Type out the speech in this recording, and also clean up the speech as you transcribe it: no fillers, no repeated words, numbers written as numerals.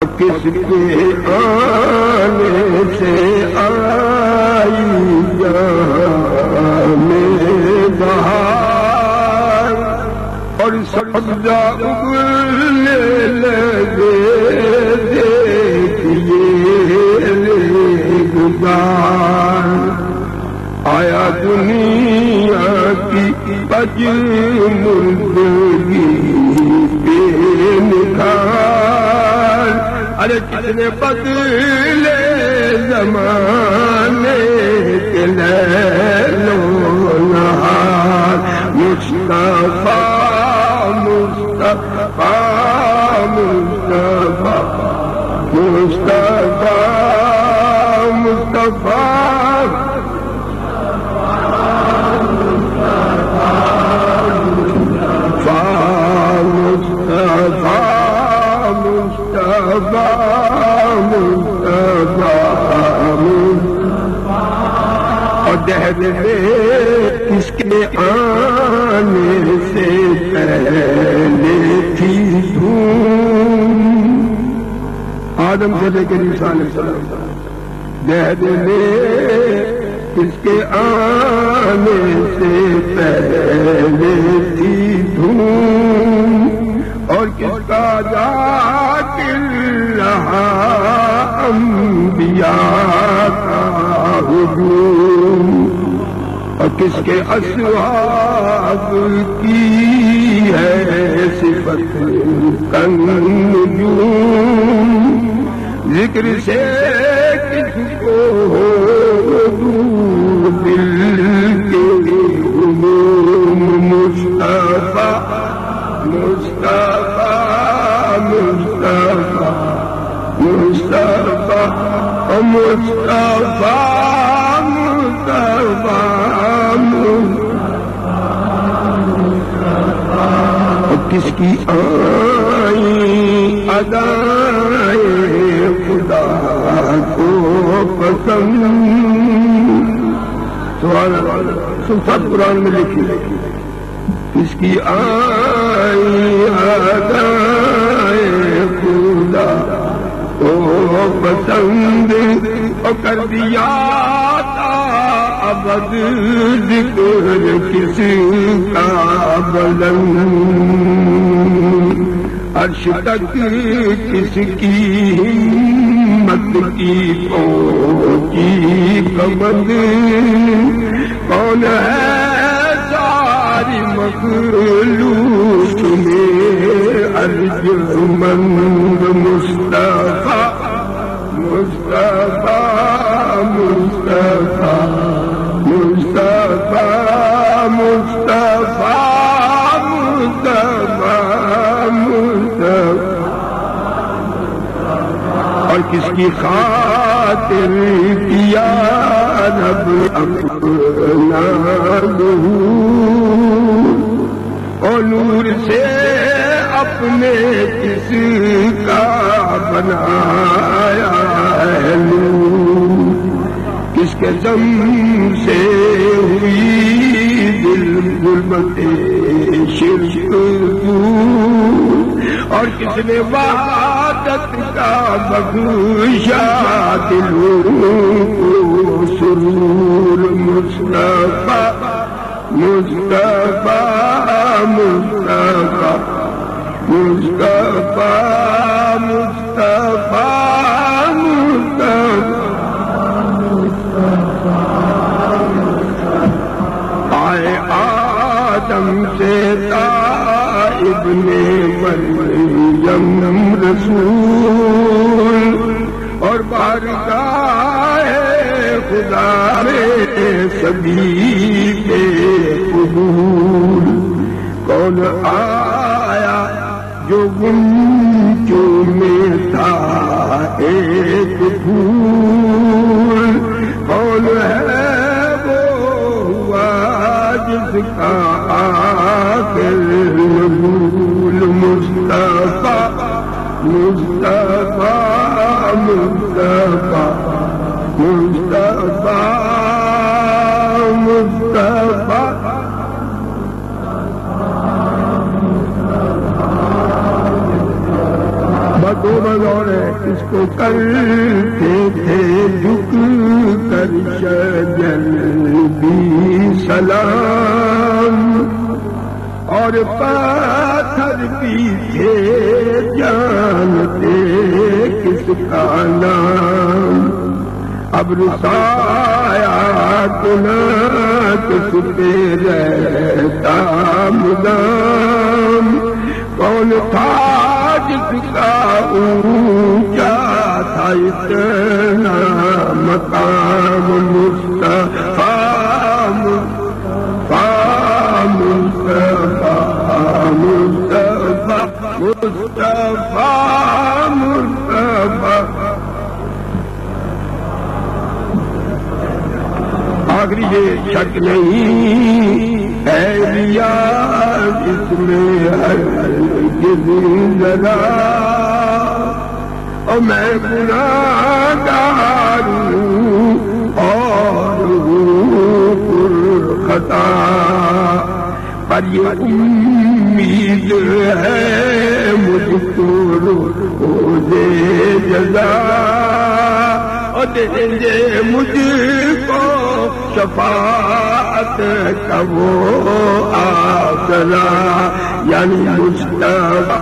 کس کے آنے سے آئی جہاں میں بہار اور سبزہ اگلنے لگے دیکھیے گزار آیا دنیا کی پج مردگی بے نکھار ارے کس نے بدلے زمانے کے لیل و نہار مصطفیٰ مصطفیٰ مصطفیٰ مصطفیٰ مصطفیٰ اور دہر میں اس کے آنے سے پہلے تھی دھوم آدم سے لے کے عیسیٰ علیہ السلام دہر میں اس کے آنے سے پہلے تھی دھوم اور کس کا ذاکر رہا انبیاء کا ہجوم اور کس کے اصحاب کی ہے صفت النجوم ذکر سے کس کو دور دل کے غموم مصطفیٰ مصطفیٰ مصطفیٰ مصطفیٰ مصطفیٰ مصطفیٰ کس کی آئی ادائے خدا کو پسند سب قرآن میں لکھی کس کی آئی ادائے خدا کو پسند اور کر دیا تھا ابد ذکر کس کا بلند عرش تک کس کی ہمت کی پہنچی کمند کون ہے ساری مخلوق میں ارجمند مصطفیٰ مصطفیٰ مصطفیٰ مصطفیٰ مصطفیٰ مصطفیٰ اور کس کی خاطر کیا رب اپنا ظہور اور نور سے اپنے کس کا بنایا ہے نور کس کے دم سے ہوئی دل ظلمت شرک دور اور کس نے وحدت کا بخشا دلوں کو سرور مصطفیٰ مصطفیٰ مصطفیٰ مصطفیٰ مصطفیٰ آئے آدم سے ابن مریم رسول اور بارگاہ خدا میں سبھی کے قبول کون آیا جو گنچوں میں تھا ایک پھول کون ہے وہ ہوا جس کا آخر نزول مصطفیٰ مصطفیٰ مصطفیٰ مصطفیٰ مصطفیٰ بس دو بز اور ہے کس کو کرتے تھے جھک کر شجر بھی سلام، اور پاتھر بھی تھے جانتے کس کا نام، اب رسایا کس پہ رہتا مدام، کون تھا جس کا اونچا تھا اتنا مقام، مصطفیٰ آخری یہ شک نہیں ہے لیا جس میں ہرگز ذرا، اور میں گناہگار ہوں اور خطا، پر یہ امید ہے مجھ کو روز جزا، اور دیں گے مجھ کو شفاعت کا وہ آسرا، یعنی مصطفیٰ